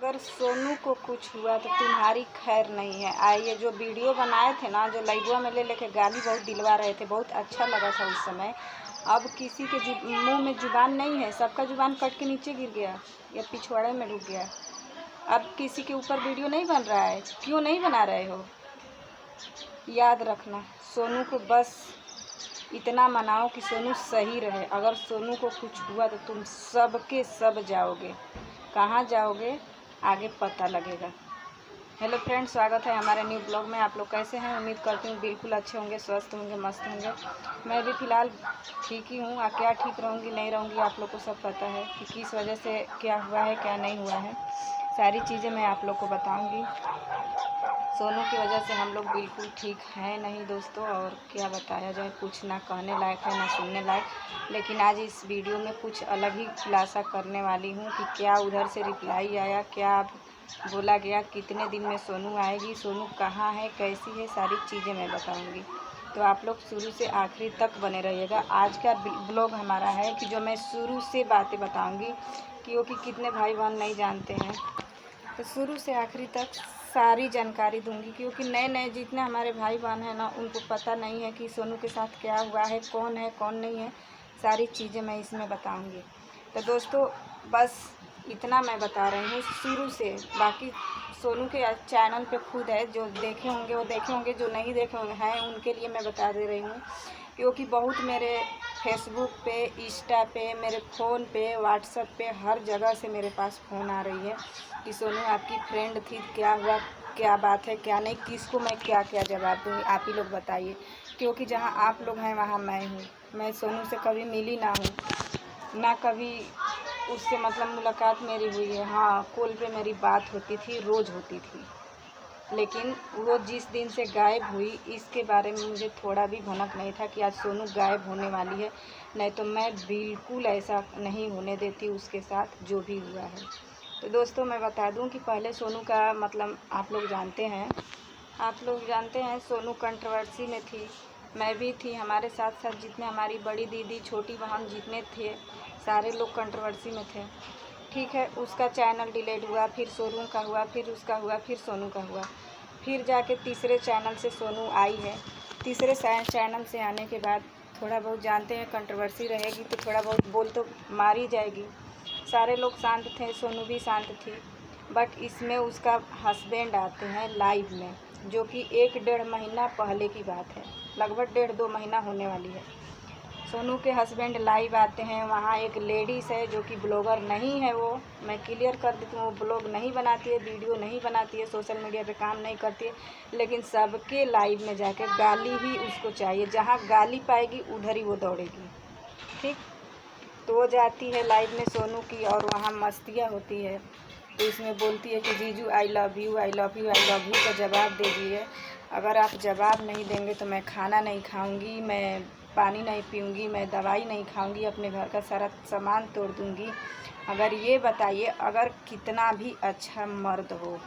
अगर सोनू को कुछ हुआ तो तुम्हारी खैर नहीं है। आइए, जो वीडियो बनाए थे ना, जो लाइबुआ में ले लेके गाली बहुत दिलवा रहे थे, बहुत अच्छा लगा था उस समय। अब किसी के मुंह में जुबान नहीं है, सबका जुबान कट के नीचे गिर गया या पिछवाड़े में डूब गया। अब किसी के ऊपर वीडियो नहीं बन रहा है। क्यों नहीं बना रहे हो? याद रखना, सोनू को बस इतना मनाओ कि सोनू सही रहे। अगर सोनू को कुछ हुआ तो तुम सब के सब जाओगे। कहाँ जाओगे आगे पता लगेगा। हेलो फ्रेंड्स, स्वागत है हमारे न्यू ब्लॉग में। आप लोग कैसे हैं? उम्मीद करती हूँ बिल्कुल अच्छे होंगे, स्वस्थ होंगे, मस्त होंगे। मैं भी फ़िलहाल ठीक ही हूँ। क्या ठीक रहूँगी नहीं रहूँगी आप लोग को सब पता है कि किस वजह से क्या हुआ है क्या नहीं हुआ है। सारी चीज़ें मैं आप लोग को बताऊँगी। सोनू की वजह से हम लोग बिल्कुल ठीक हैं नहीं दोस्तों, और क्या बताया जाए, कुछ ना कहने लायक है ना सुनने लायक। लेकिन आज इस वीडियो में कुछ अलग ही खुलासा करने वाली हूँ कि क्या उधर से रिप्लाई आया, क्या बोला गया, कितने दिन में सोनू आएगी, सोनू कहाँ है, कैसी है, सारी चीज़ें मैं बताऊँगी। तो आप लोग शुरू से आखिरी तक बने रहिएगा। आज का ब्लॉग हमारा है कि जो मैं शुरू से बातें बताऊँगी, क्योंकि कितने भाई बहन नहीं जानते हैं, तो शुरू से आखिरी तक सारी जानकारी दूंगी। क्योंकि नए नए जितने हमारे भाई बहन हैं ना, उनको पता नहीं है कि सोनू के साथ क्या हुआ है कौन नहीं है। सारी चीज़ें मैं इसमें बताऊंगी। तो दोस्तों बस इतना मैं बता रही हूँ शुरू से। बाकी सोनू के चैनल पे खुद है, जो देखे होंगे वो देखे होंगे, जो नहीं देखे होंगे हैं उनके लिए मैं बता दे रही हूँ। क्योंकि बहुत मेरे फेसबुक पे, इंस्टा पे, मेरे फ़ोन पे, व्हाट्सएप पे, हर जगह से मेरे पास फ़ोन आ रही है कि सोनू आपकी फ्रेंड थी, क्या हुआ, क्या बात है, क्या नहीं, किसको मैं क्या क्या जवाब दूँगी, आप ही लोग बताइए। क्योंकि जहाँ आप लोग हैं वहाँ मैं हूँ। मैं सोनू से कभी मिली ना हूँ, ना कभी उससे मतलब मुलाकात मेरी हुई है। हाँ, कॉल पे मेरी बात होती थी, रोज़ होती थी। लेकिन वो जिस दिन से गायब हुई, इसके बारे में मुझे थोड़ा भी भनक नहीं था कि आज सोनू गायब होने वाली है। नहीं तो मैं बिल्कुल ऐसा नहीं होने देती उसके साथ जो भी हुआ है। तो दोस्तों मैं बता दूं कि पहले सोनू का मतलब आप लोग जानते हैं सोनू कंट्रोवर्सी में थी, मैं भी थी। हमारे साथ साथ जितने हमारी बड़ी दीदी, छोटी बहन जितने थे, सारे लोग कंट्रोवर्सी में थे। ठीक है, उसका चैनल डिलीट हुआ, फिर सोनू का हुआ, फिर उसका हुआ, फिर सोनू का हुआ, फिर जाके तीसरे चैनल से सोनू आई है। तीसरे चैनल से आने के बाद थोड़ा बहुत जानते हैं कंट्रोवर्सी रहेगी तो थोड़ा बहुत बोल तो मारी जाएगी। सारे लोग शांत थे, सोनू भी शांत थी। बट इसमें उसका हस्बैंड आते हैं लाइव में, जो कि 1-1.5 महीना पहले की बात है, लगभग 1.5-2 महीना होने वाली है। सोनू के हस्बैंड लाइव आते हैं। वहाँ एक लेडीज़ है जो कि ब्लॉगर नहीं है, वो मैं क्लियर कर देती हूँ, वो ब्लॉग नहीं बनाती है, वीडियो नहीं बनाती है, सोशल मीडिया पे काम नहीं करती है, लेकिन सबके लाइव में जाके गाली ही उसको चाहिए। जहाँ गाली पाएगी उधर ही वो दौड़ेगी। ठीक, तो वो जाती है लाइव में सोनू की, और वहाँ मस्तियाँ होती है। तो इसमें बोलती है कि जीजू I love you, I love you, I love you का जवाब दे दिए। अगर आप जवाब नहीं देंगे तो मैं खाना नहीं खाऊंगी, मैं पानी नहीं पीऊंगी, मैं दवाई नहीं खाऊंगी, अपने घर का सारा सामान तोड़ दूंगी। अगर ये बताइए, अगर कितना भी अच्छा मर्द हो,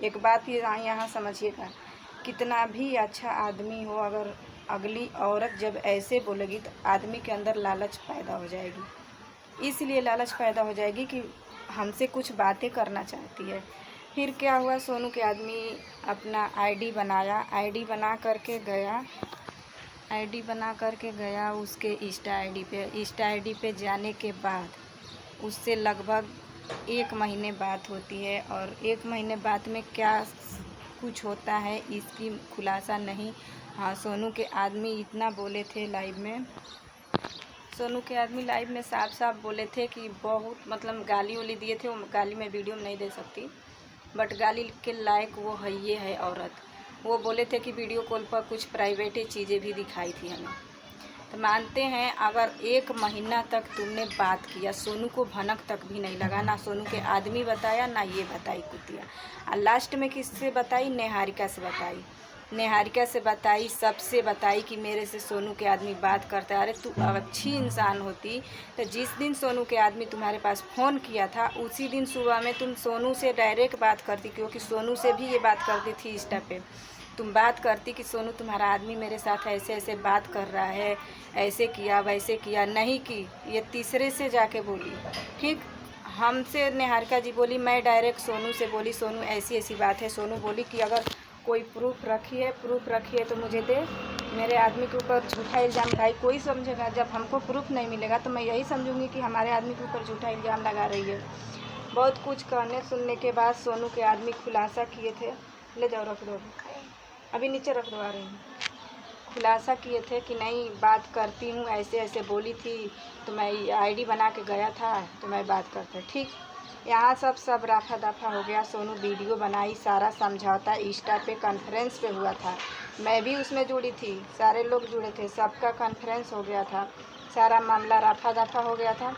एक बात ये यहाँ समझिएगा, कितना भी अच्छा आदमी हो, अगर अगली औरत जब ऐसे बोलेगी तो आदमी के अंदर लालच पैदा हो जाएगी। इसलिए लालच पैदा हो जाएगी कि हमसे कुछ बातें करना चाहती है। फिर क्या हुआ, सोनू के आदमी अपना आईडी बनाया, आईडी बना करके गया उसके इंस्टा आईडी पे जाने के बाद उससे लगभग 1 महीने बात होती है। और 1 महीने बाद में क्या कुछ होता है इसकी खुलासा नहीं। हाँ, सोनू के आदमी इतना बोले थे लाइव में, सोनू के आदमी लाइव में साफ साफ बोले थे कि बहुत मतलब गाली वाली दिए थे। वो गाली मैं वीडियो में नहीं दे सकती, बट गाली के लायक वो है, ये है औरत। वो बोले थे कि वीडियो कॉल पर कुछ प्राइवेट चीज़ें भी दिखाई थी हमें। तो मानते हैं, अगर 1 महीना तक तुमने बात किया, सोनू को भनक तक भी नहीं लगा, ना सोनू के आदमी बताया, ना ये बताई कुतिया। और लास्ट में किससे बताई? निहारिका से बताई, सबसे बताई कि मेरे से सोनू के आदमी बात करता है। अरे तू अच्छी इंसान होती तो जिस दिन सोनू के आदमी तुम्हारे पास फ़ोन किया था उसी दिन सुबह में तुम सोनू से डायरेक्ट बात करती। क्योंकि सोनू से भी ये बात करती थी इंस्टा पे, तुम बात करती कि सोनू तुम्हारा आदमी मेरे साथ ऐसे ऐसे बात कर रहा है, ऐसे किया वैसे किया। नहीं की, ये तीसरे से जाके बोली। ठीक, हमसे निहारिका जी बोली, मैं डायरेक्ट सोनू से बोली, सोनू ऐसी ऐसी बात है। सोनू बोली कि अगर कोई प्रूफ रखी है तो मुझे दे, मेरे आदमी के ऊपर झूठा इल्ज़ाम भाई कोई समझेगा। जब हमको प्रूफ नहीं मिलेगा तो मैं यही समझूंगी कि हमारे आदमी के ऊपर झूठा इल्ज़ाम लगा रही है। बहुत कुछ कहने सुनने के बाद सोनू के आदमी खुलासा किए थे, ले जाओ रख दो, अभी नीचे रख दो, आ रही हूँ। खुलासा किए थे कि नहीं बात करती हूँ, ऐसे ऐसे बोली थी तो मैं आईडी बना के गया था तो मैं बात करता। ठीक, यहाँ सब राफा दफा हो गया। सोनू वीडियो बनाई, सारा समझौता इंस्टा पे कॉन्फ्रेंस पे हुआ था, मैं भी उसमें जुड़ी थी, सारे लोग जुड़े थे, सबका कॉन्फ्रेंस हो गया था, सारा मामला राफा दफा हो गया था।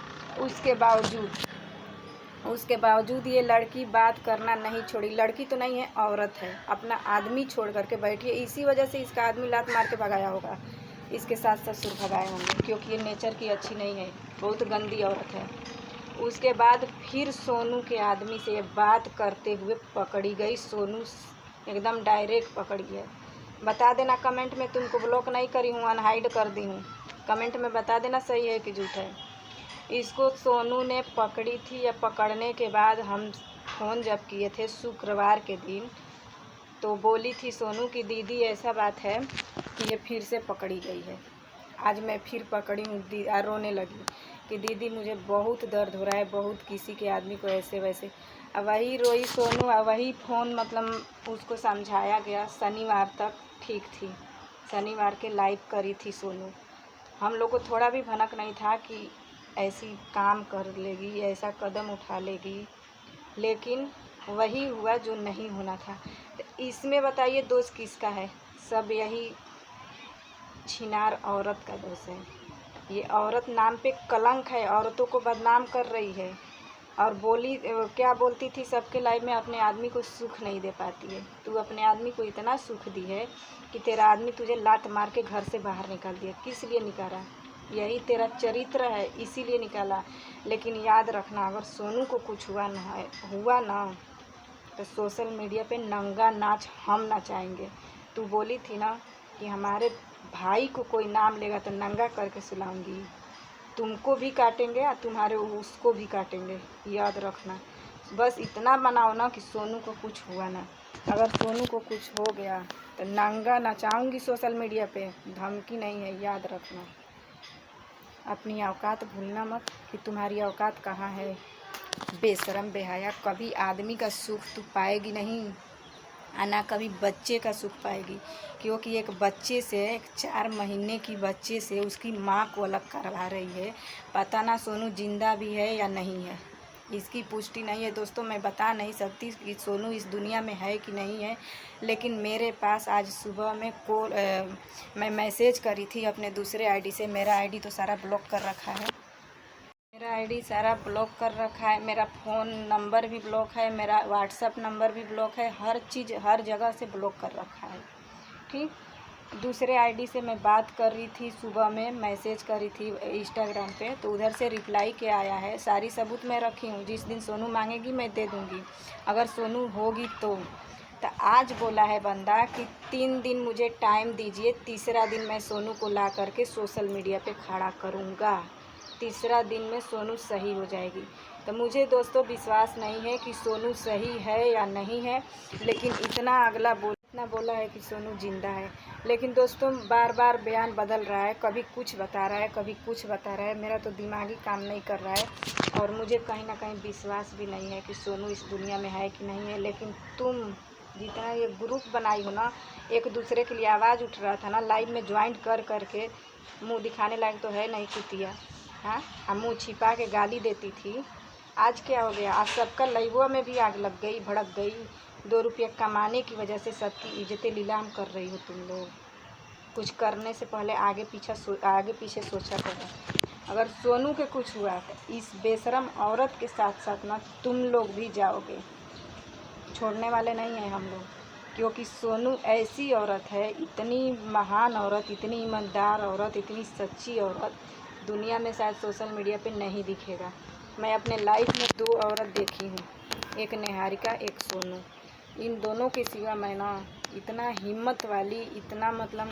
उसके बावजूद ये लड़की बात करना नहीं छोड़ी। लड़की तो नहीं है, औरत है, अपना आदमी छोड़ करके बैठी है। इसी वजह से इसका आदमी लात मार के भगाया होगा, इसके सास ससुर भगाए होंगे, क्योंकि ये नेचर की अच्छी नहीं है, बहुत गंदी औरत है। उसके बाद फिर सोनू के आदमी से ये बात करते हुए पकड़ी गई। सोनू एकदम डायरेक्ट पकड़ी है। बता देना कमेंट में, तुमको ब्लॉक नहीं करी हूँ, अनहाइड कर दी हूँ, कमेंट में बता देना सही है कि झूठ है। इसको सोनू ने पकड़ी थी, या पकड़ने के बाद हम फ़ोन जब किए थे शुक्रवार के दिन, तो बोली थी सोनू की दीदी ऐसा बात है कि ये फिर से पकड़ी गई है। आज मैं फिर पकड़ी हूँ, रोने लगी कि दीदी मुझे बहुत दर्द हो रहा है, बहुत किसी के आदमी को ऐसे वैसे। अब वही रोई सोनू, अब वही फ़ोन मतलब उसको समझाया गया। शनिवार तक ठीक थी, शनिवार के लाइव करी थी सोनू। हम लोग को थोड़ा भी भनक नहीं था कि ऐसी काम कर लेगी, ऐसा कदम उठा लेगी, लेकिन वही हुआ जो नहीं होना था। तो इसमें बताइए दोष किसका है? सब यही छिनार औरत का दोष है। ये औरत नाम पे कलंक है, औरतों को बदनाम कर रही है। और बोली क्या बोलती थी सबके लाइफ में, अपने आदमी को सुख नहीं दे पाती है। तू अपने आदमी को इतना सुख दी है कि तेरा आदमी तुझे लात मार के घर से बाहर निकाल दिया। किस लिए निकाला? यही तेरा चरित्र है, इसीलिए निकाला। लेकिन याद रखना, अगर सोनू को कुछ हुआ ना तो सोशल मीडिया पे नंगा नाच हम नचाएंगे। तू बोली थी ना कि हमारे भाई को कोई नाम लेगा तो नंगा करके सुलाऊंगी, तुमको भी काटेंगे और तुम्हारे उसको भी काटेंगे, याद रखना। बस इतना बनाओ ना कि सोनू को कुछ हुआ ना। अगर सोनू को कुछ हो गया तो नंगा नचाऊंगी सोशल मीडिया पे, धमकी नहीं है, याद रखना। अपनी औकात भूलना मत कि तुम्हारी औकात कहाँ है। बेशरम बेहया, कभी आदमी का सुख तू पाएगी नहीं, ना कभी बच्चे का सुख पाएगी। क्योंकि एक बच्चे से, एक 4 महीने की बच्चे से उसकी माँ को अलग करवा रही है। पता ना सोनू जिंदा भी है या नहीं है, इसकी पुष्टि नहीं है। दोस्तों मैं बता नहीं सकती कि सोनू इस दुनिया में है कि नहीं है, लेकिन मेरे पास आज सुबह में मैं मैसेज करी थी अपने दूसरे आईडी से। मेरा आईडी तो सारा ब्लॉक कर रखा है, मेरा आईडी सारा ब्लॉक कर रखा है, मेरा फ़ोन नंबर भी ब्लॉक है, मेरा व्हाट्सअप नंबर भी ब्लॉक है, हर चीज़ हर जगह से ब्लॉक कर रखा है। ठीक, दूसरे आईडी से मैं बात कर रही थी, सुबह में मैसेज करी थी इंस्टाग्राम पे, तो उधर से रिप्लाई के आया है। सारी सबूत मैं रखी हूँ, जिस दिन सोनू मांगेगी मैं दे दूँगी, अगर सोनू होगी तो। आज बोला है बंदा कि 3 दिन मुझे टाइम दीजिए, तीसरा दिन मैं सोनू को ला करके सोशल मीडिया पे खड़ा करूँगा, तीसरा दिन में सोनू सही हो जाएगी। तो मुझे दोस्तों विश्वास नहीं है कि सोनू सही है या नहीं है, लेकिन इतना बोला है कि सोनू जिंदा है। लेकिन दोस्तों बार बार बयान बदल रहा है, कभी कुछ बता रहा है, कभी कुछ बता रहा है। मेरा तो दिमाग ही काम नहीं कर रहा है और मुझे कहीं ना कहीं विश्वास भी नहीं है कि सोनू इस दुनिया में है कि नहीं है। लेकिन तुम जितना ये ग्रुप बनाई हो ना, एक दूसरे के लिए आवाज़ उठ रहा था ना, लाइव में ज्वाइन कर करके मुँह दिखाने लायक तो है नहीं कुतिया। हाँ, हम मुँह छिपा के गाली देती थी। आज क्या हो गया? आज सबका लाइवों में भी आग लग गई, भड़क गई। 2 रुपये कमाने की वजह से सबकी इज्जतें नीलाम कर रही हो तुम लोग। कुछ करने से पहले आगे पीछे सोचा करो। अगर सोनू के कुछ हुआ तो इस बेशरम औरत के साथ साथ ना तुम लोग भी जाओगे, छोड़ने वाले नहीं हैं हम लोग। क्योंकि सोनू ऐसी औरत है, इतनी महान औरत, इतनी ईमानदार औरत, इतनी सच्ची औरत दुनिया में शायद सोशल मीडिया पे नहीं दिखेगा। मैं अपने लाइफ में 2 औरत देखी हूँ, एक निहारिका, एक सोनू। इन दोनों के सिवा मैं ना इतना हिम्मत वाली, इतना मतलब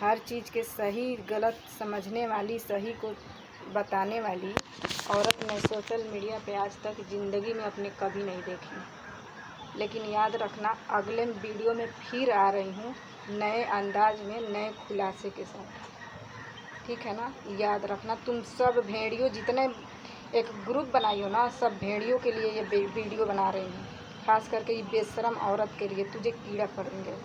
हर चीज़ के सही गलत समझने वाली, सही को बताने वाली औरत मैं सोशल मीडिया पे आज तक ज़िंदगी में अपने कभी नहीं देखी। लेकिन याद रखना, अगले वीडियो में फिर आ रही हूँ नए अंदाज में, नए खुलासे के साथ। ठीक है ना? याद रखना, तुम सब भेड़ियों जितने एक ग्रुप बनाई हो ना, सब भेड़ियों के लिए ये वीडियो बना रही हूँ। खास करके ये बेशरम औरत के लिए, तुझे कीड़ा पड़ेंगे।